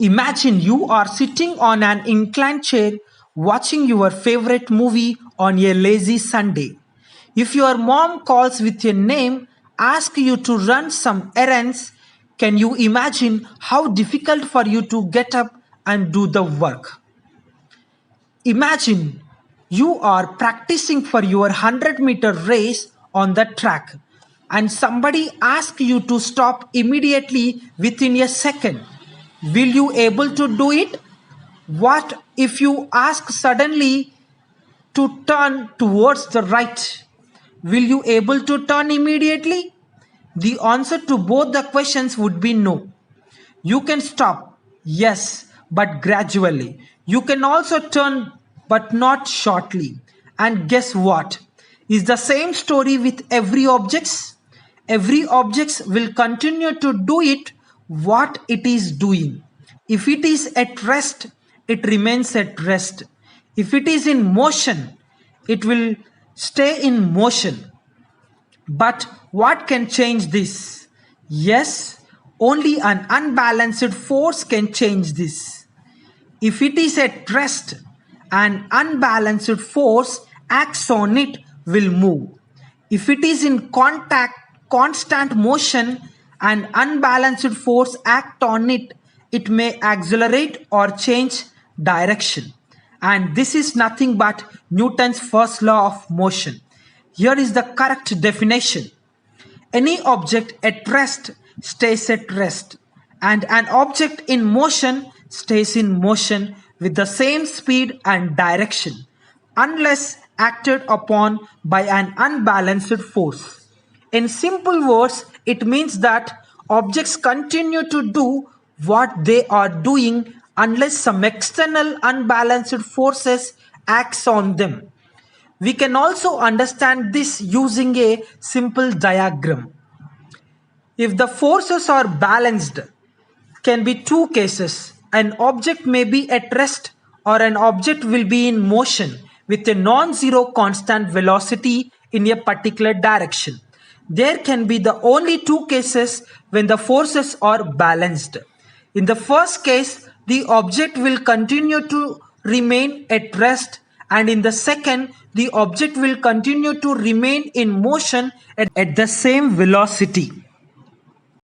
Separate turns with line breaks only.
Imagine you are sitting on an inclined chair watching your favorite movie on a lazy Sunday. If your mom calls with your name, asks you to run some errands, can you imagine how difficult for you to get up and do the work? Imagine you are practicing for your 100-meter race on the track and somebody asks you to stop immediately within a second. Will you able to do it? What if you ask suddenly to turn towards the right? Will you able to turn immediately? The answer to both the questions would be no. You can stop, yes, but gradually. You can also turn, but not shortly. And guess what? Is the same story with every objects? Every object will continue to do it what it is doing. If it is at rest, it remains at rest. If it is in motion, it will stay in motion. But what can change this? Yes, only an unbalanced force can change this. If it is at rest, an unbalanced force acts on it will move. If it is in constant motion, an unbalanced force acts on it, it may accelerate or change direction. And this is nothing but Newton's first law of motion. Here is the correct definition. Any object at rest stays at rest, and an object in motion stays in motion with the same speed and direction, unless acted upon by an unbalanced force. In simple words, it means that objects continue to do what they are doing unless some external unbalanced forces acts on them. We can also understand this using a simple diagram. If the forces are balanced, can be two cases. An object may be at rest or an object will be in motion with a non-zero constant velocity in a particular direction. There can be the only two cases when the forces are balanced. In the first case, the object will continue to remain at rest, and in the second, the object will continue to remain in motion at the same velocity.